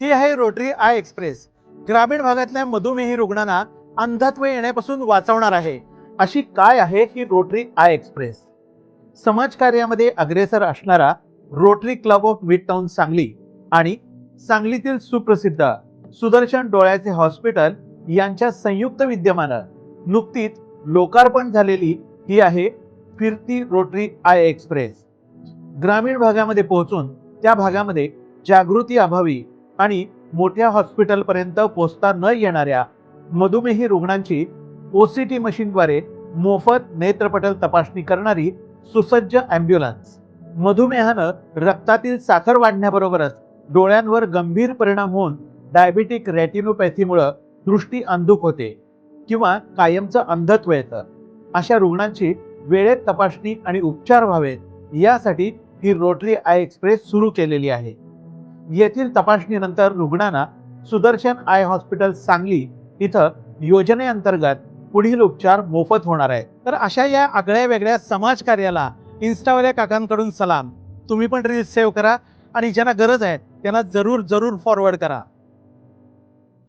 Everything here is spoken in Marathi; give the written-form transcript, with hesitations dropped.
ती आहे रोटरी आय एक्सप्रेस. ग्रामीण भागातल्या मधुमेही रुग्णांना अंधत्व येण्यापासून वाचवणार आहे. अशी काय आहे ही रोटरी आय एक्सप्रेस? समाजकार्यामध्ये अग्रेसर असणारा rotary club of midtown Sangli आणि सांगलीतील सुप्रसिद्ध सुदर्शन डोळ्याचे हॉस्पिटल यांच्या संयुक्त विद्यमानं नुकतीच लोकार्पण झालेली ही आहे फिरती रोटरी आय एक्सप्रेस. ग्रामीण भागामध्ये पोहोचून त्या भागामध्ये जागृती अभावी आणि मोठ्या हॉस्पिटल पर्यंत पोहोचता न येणाऱ्या मधुमेही रुग्णांची ओसीटी मशीनद्वारे मोफत नेत्रपटल तपासणी करणारी सुसज्ज ॲम्ब्युलन्स. मधुमेहानं रक्तातील साखर वाढण्याबरोबरच डोळ्यांवर गंभीर परिणाम होऊन डायबेटिक रेटिनोपॅथीमुळे दृष्टी अंधुक होते किंवा कायमचं अंधत्व येतं. अशा रुग्णांची वेळेत तपासणी आणि उपचार व्हावेत यासाठी ही रोटरी आय एक्सप्रेस सुरू केलेली आहे. येथील तपासणीनंतर रुग्णांना सुदर्शन आय हॉस्पिटल सांगली इथं योजनेअंतर्गत पुढील उपचार मोफत होणार आहे. तर अशा या आगळ्या वेगळ्या समाजकार्याला इन्स्टावाल्या काकांकडून सलाम. तुम्ही पण रील्स सेव्ह करा आणि ज्यांना गरज आहे त्यांना जरूर फॉरवर्ड करा.